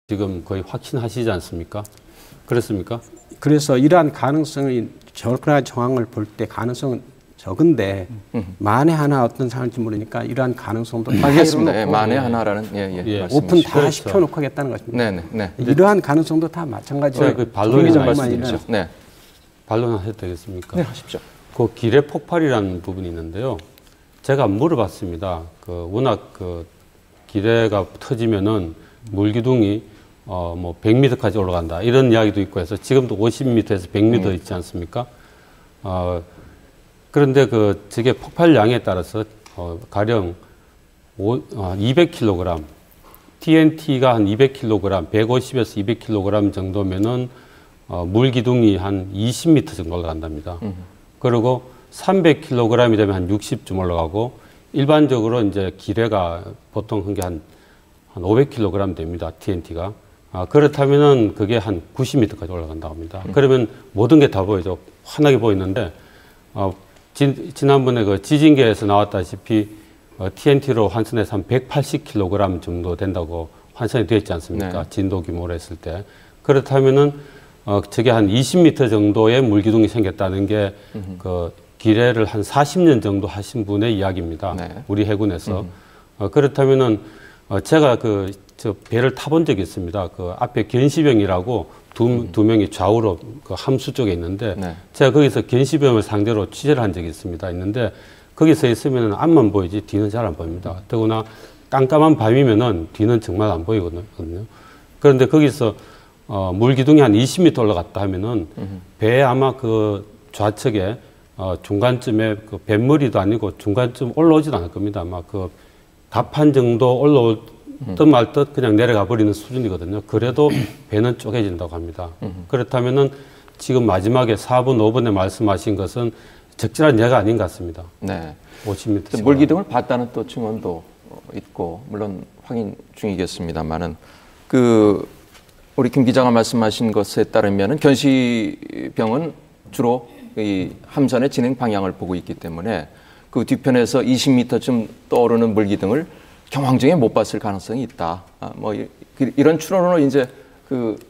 지금 거의 확신하시지 않습니까? 그렇습니까? 그래서 이러한 가능성이 저런 정황을 볼 때 가능성은 적은데 만에 하나 어떤 상황일지 모르니까 이러한 가능성도 다 알겠습니다. 예, 만에 하나라는 오픈 다 그렇죠. 시켜놓고 하겠다는 것입니다. 네. 이러한 가능성도 다 마찬가지로 그 반론이 좀 말씀드리죠. 네. 반론하셔도 되겠습니까? 네, 하십시오. 그 기뢰 폭발이라는 부분이 있는데요. 제가 물어봤습니다. 워낙 기뢰가 터지면은 물기둥이 뭐 100m까지 올라간다 이런 이야기도 있고 해서 지금도 50m에서 100m 있지 않습니까? 그런데 저게 폭발량에 따라서 가령 200kg, TNT가 한 200kg, 150에서 200kg 정도면은 물기둥이 한 20m 정도 올라간답니다. 그리고 300kg이 되면 한 60쯤 올라가고 일반적으로 이제 기뢰가 보통 한 500kg 됩니다. TNT가. 그렇다면은 그게 한 90m까지 올라간다고 합니다. 그러면 모든 게 다 보이죠. 환하게 보이는데, 지난번에 지진계에서 나왔다시피, TNT로 환산해서 한 180kg 정도 된다고 환산이 되어 있지 않습니까? 네. 진도 규모로 했을 때. 그렇다면은, 저게 한 20m 정도의 물기둥이 생겼다는 게, 기뢰를 한 40년 정도 하신 분의 이야기입니다. 네. 우리 해군에서. 그렇다면은, 제가 저 배를 타본 적이 있습니다. 앞에 견시병이라고 두 명이 좌우로 함수 쪽에 있는데, 네. 제가 거기서 견시병을 상대로 취재를 한 적이 있는데, 거기서 있으면 앞만 보이지 뒤는 잘 안 보입니다. 더구나 깜깜한 밤이면은 뒤는 정말 안 보이거든요. 그런데 거기서, 물기둥이 한 20m 올라갔다 하면은, 배에 아마 좌측에, 중간쯤에 뱃머리도 아니고 중간쯤 올라오지도 않을 겁니다. 아마 갑판 정도 올라올 듯 말 듯 그냥 내려가 버리는 수준이거든요. 그래도 배는 쪼개진다고 합니다. 그렇다면은 지금 마지막에 4번, 5번에 말씀하신 것은 적절한 예가 아닌 것 같습니다. 네. 50m. 물기둥을 봤다는 또 증언도 있고, 물론 확인 중이겠습니다만은, 우리 김 기자가 말씀하신 것에 따르면은 견시병은 주로 이 함선의 진행 방향을 보고 있기 때문에 그 뒤편에서 20m쯤 떠오르는 물기둥을 경황중에 못 봤을 가능성이 있다. 이런 추론으로 이제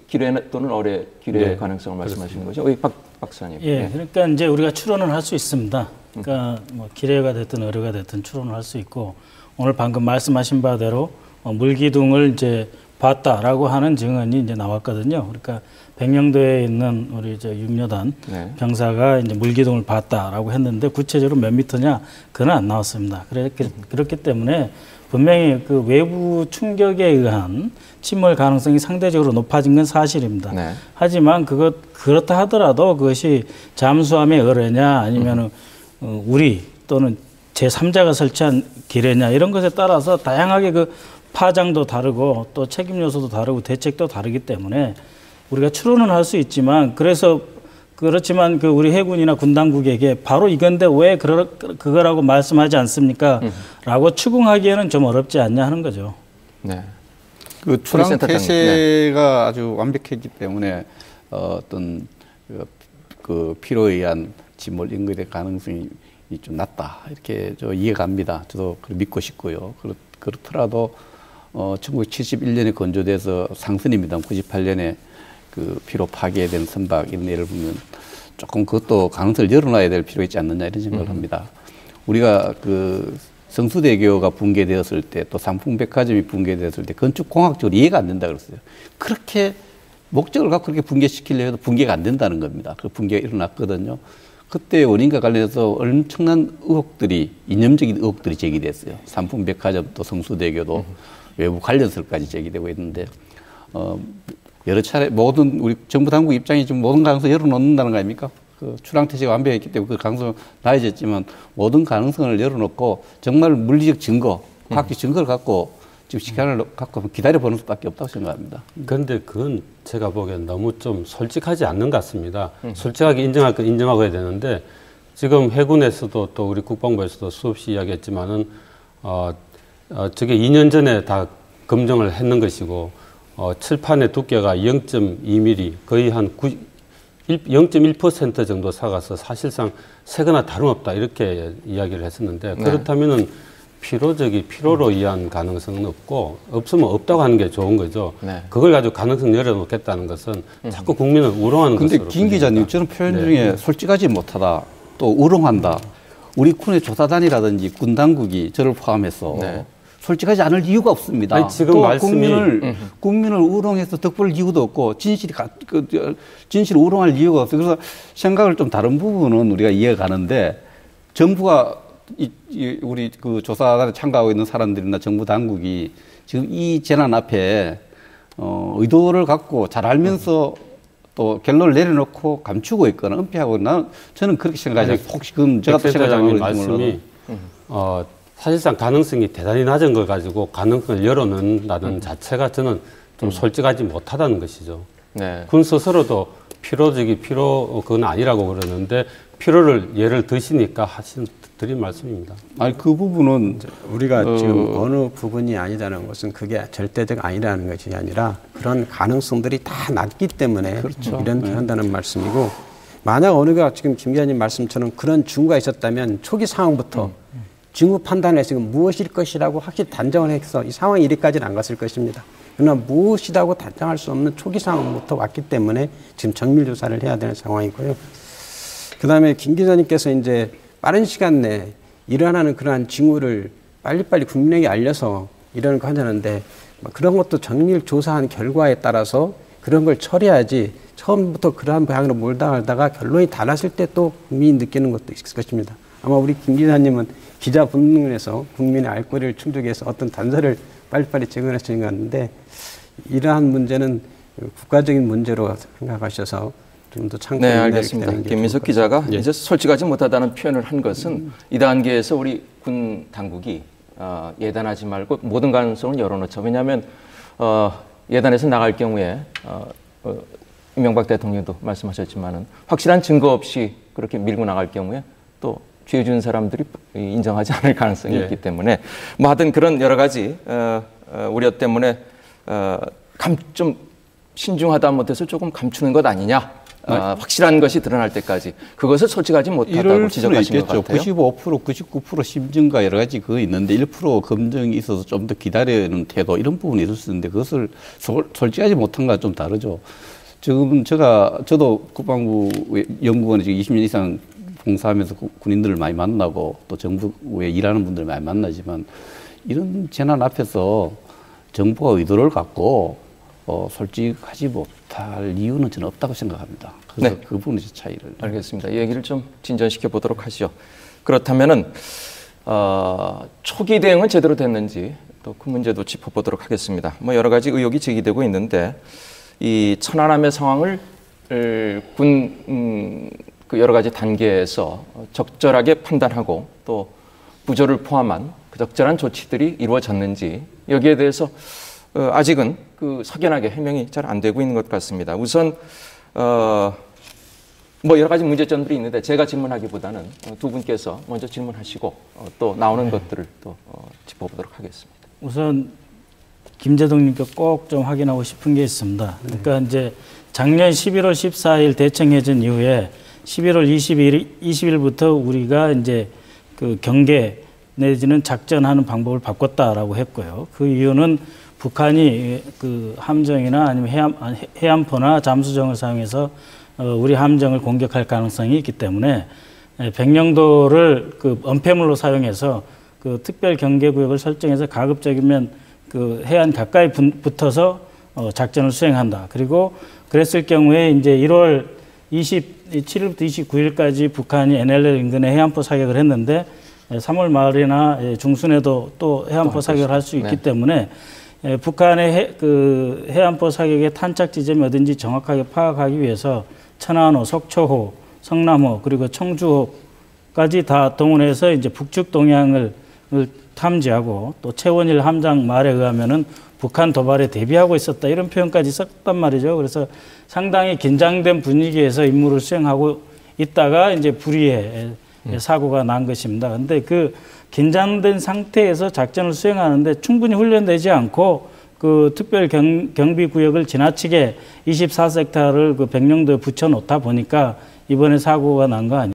기뢰 또는 어뢰 기뢰 네, 가능성을 말씀하시는 거죠. 우리 박 박사님. 예, 그러니까 이제 우리가 추론을 할 수 있습니다. 그러니까 뭐 기뢰가 됐든 어뢰가 됐든 추론을 할 수 있고 오늘 방금 말씀하신 바대로 물기둥을 이제 봤다라고 하는 증언이 이제 나왔거든요. 그러니까 백령도에 있는 우리 육려단 네. 병사가 이제 물기둥을 봤다라고 했는데 구체적으로 몇 미터냐 그건 안 나왔습니다. 그렇기 때문에 분명히 외부 충격에 의한 침몰 가능성이 상대적으로 높아진 건 사실입니다. 네. 하지만 그렇다 하더라도 그것이 잠수함의 어뢰냐 아니면 우리 또는 제3자가 설치한 기뢰냐 이런 것에 따라서 다양하게 파장도 다르고 또 책임 요소도 다르고 대책도 다르기 때문에 우리가 추론은 할 수 있지만 그렇지만 우리 해군이나 군 당국에게 바로 이건데 왜 그거라고 말씀하지 않습니까? 라고 추궁하기에는 좀 어렵지 않냐 하는 거죠. 네. 출항 태세가 네. 아주 완벽했기 때문에 어떤 피로에 의한 침몰 인근의 가능성이 좀 낮다 이렇게 이해갑니다. 저도 믿고 싶고요. 그렇더라도 1971년에 건조돼서 상선입니다. 98년에 피로 파괴된 선박 이런 예를 보면 조금 그것도 가능성을 열어놔야 될 필요가 있지 않느냐 이런 생각을 합니다. 우리가 성수대교가 붕괴되었을 때 또 상풍백화점이 붕괴되었을 때 건축공학적으로 이해가 안 된다 그랬어요. 그렇게 목적을 갖고 그렇게 붕괴시키려 해도 붕괴가 안 된다는 겁니다. 그 붕괴가 일어났거든요. 그때 원인과 관련해서 엄청난 의혹들이 이념적인 의혹들이 제기됐어요. 상풍백화점도 성수대교도 외부 관련설까지 제기되고 있는데 여러 차례 모든 우리 정부 당국 입장이 지금 모든 가능성을 열어놓는다는 거 아닙니까? 출항 태세가 완벽했기 때문에 그 가능성은 나아졌지만 모든 가능성을 열어놓고 정말 물리적 증거, 과학적 증거를 갖고 지금 시간을 갖고 기다려보는 수밖에 없다고 생각합니다. 그런데 그건 제가 보기엔 너무 좀 솔직하지 않는 것 같습니다. 솔직하게 인정할 건 인정하고 해야 되는데 지금 해군에서도 또 우리 국방부에서도 수없이 이야기했지만은 저게 2년 전에 다 검증을 했는 것이고 칠판의 두께가 0.2mm 거의 한 0.1% 정도 사가서 사실상 새거나 다름없다 이렇게 이야기를 했었는데 네. 그렇다면은 피로로 의한 가능성은 없고 없으면 없다고 하는 게 좋은 거죠. 네. 그걸 가지고 가능성 열어놓겠다는 것은 자꾸 국민을 우롱하는 것으로. 근데 김 기자님 저는 표현 중에 솔직하지 못하다 또 우롱한다. 우리 군의 조사단이라든지 군 당국이 저를 포함해서 솔직하지 않을 이유가 없습니다. 아니, 지금 또 말씀이 국민을 우롱해서 덕볼 이유도 없고 진실을 우롱할 이유가 없어요. 그래서 생각을 좀 다른 부분은 우리가 이해가 가는데 정부가 우리 그 조사단에 참가하고 있는 사람들이나 정부 당국이 지금 이 재난 앞에 의도를 갖고 잘 알면서 또 결론을 내려놓고 감추고 있거나 은폐하고 있나 저는 그렇게 생각하지. 혹시 그건 제가 또 생각하는 말씀이 사실상 가능성이 대단히 낮은 걸 가지고 가능성을 열어놓는다는 자체가 저는 좀 솔직하지 못하다는 것이죠. 네. 군 스스로도 피로 그건 아니라고 그러는데 피로를 예를 드시니까 드린 말씀입니다. 아니 그 부분은 우리가 지금 어느 부분이 아니다는 것은 그게 절대적 아니라는 것이 아니라 그런 가능성들이 다 낮기 때문에 그렇죠. 이런 한다는 말씀이고 만약 어느가 지금 김 기자님 말씀처럼 그런 징후가 있었다면 초기 상황부터 징후 판단에서 무엇일 것이라고 확실히 단정을 해서 이 상황이 이리까지는 안 갔을 것입니다. 그러나 무엇이라고 단정할 수 없는 초기 상황부터 왔기 때문에 지금 정밀 조사를 해야 되는 상황이고요. 그다음에 김 기자님께서 이제 빠른 시간 내에 일어나는 그러한 징후를 빨리빨리 국민에게 알려서 이런 거 하자는데 그런 것도 정밀 조사한 결과에 따라서 그런 걸 처리하지 처음부터 그러한 방향으로 몰다가다가 결론이 달랐을 때 또 국민이 느끼는 것도 있을 것입니다. 아마 우리 김 기자님은 기자 본능에서 국민의 알 권리를 충족해서 어떤 단서를 빨리빨리 제공하시는 것 같은데 이러한 문제는 국가적인 문제로 생각하셔서 좀 더 참고. 네, 알겠습니다. 김민석 기자가 이제 솔직하지 못하다는 표현을 한 것은 이 단계에서 우리 군 당국이 예단하지 말고 모든 가능성을 열어놓자. 왜냐하면 예단에서 나갈 경우에 이명박 대통령도 말씀하셨지만은 확실한 증거 없이 그렇게 밀고 나갈 경우에 또 죄 지은 사람들이 인정하지 않을 가능성이 있기 때문에 뭐 하여튼 그런 여러 가지 우려 때문에 좀 신중하다 못해서 조금 감추는 것 아니냐. 확실한 것이 드러날 때까지 그것을 솔직하지 못하다고 지적하신 것 같아요. 95%, 99% 심증과 여러 가지 그거 있는데 1% 검증이 있어서 좀 더 기다리는 태도 이런 부분이 있을 수 있는데 그것을 솔직하지 못한 것과 좀 다르죠. 지금 저도 국방부 연구원에 지금 20년 이상 봉사하면서 군인들을 많이 만나고 또 정부에 일하는 분들을 많이 만나지만 이런 재난 앞에서 정부가 의도를 갖고 솔직하지 못할 이유는 저는 없다고 생각합니다. 그래서 그 부분의 차이를. 알겠습니다. 이 얘기를 좀 진전시켜 보도록 하시죠. 그렇다면은 초기 대응은 제대로 됐는지 또 그 문제도 짚어보도록 하겠습니다. 뭐 여러 가지 의혹이 제기되고 있는데 이 천안함의 상황을 그 여러 가지 단계에서 적절하게 판단하고 또 부조를 포함한 그 적절한 조치들이 이루어졌는지 여기에 대해서 아직은 그 석연하게 해명이 잘 안 되고 있는 것 같습니다. 우선 뭐 여러 가지 문제점들이 있는데 제가 질문하기보다는 두 분께서 먼저 질문하시고 또 나오는 것들을 또 짚어보도록 하겠습니다. 우선 김재동님께 꼭 좀 확인하고 싶은 게 있습니다. 그러니까 이제 작년 11월 14일 대청해전 이후에 11월 20일부터 우리가 이제 그 경계 내지는 작전하는 방법을 바꿨다라고 했고요. 그 이유는 북한이 그 함정이나 아니면 해안포나 잠수정을 사용해서 우리 함정을 공격할 가능성이 있기 때문에 백령도를 그 은폐물로 사용해서 그 특별 경계구역을 설정해서 가급적이면 그 해안 가까이 붙어서 작전을 수행한다. 그리고 그랬을 경우에 이제 1월 27일부터 29일까지 북한이 NLL 인근에 해안포 사격을 했는데 3월 말이나 중순에도 또 해안포 사격을 할 수 있기 때문에 북한의 그 해안포 사격의 탄착 지점이 어딘지 정확하게 파악하기 위해서 천안호, 속초호, 성남호 그리고 청주호까지 다 동원해서 이제 북측 동향을 탐지하고 또 최원일 함장 말에 의하면은 북한 도발에 대비하고 있었다 이런 표현까지 썼단 말이죠. 그래서 상당히 긴장된 분위기에서 임무를 수행하고 있다가 이제 불의의 사고가 난 것입니다. 그런데 그 긴장된 상태에서 작전을 수행하는데 충분히 훈련되지 않고 그 특별 경비 구역을 지나치게 24섹터를 그 백령도에 붙여놓다 보니까 이번에 사고가 난 거 아니에요.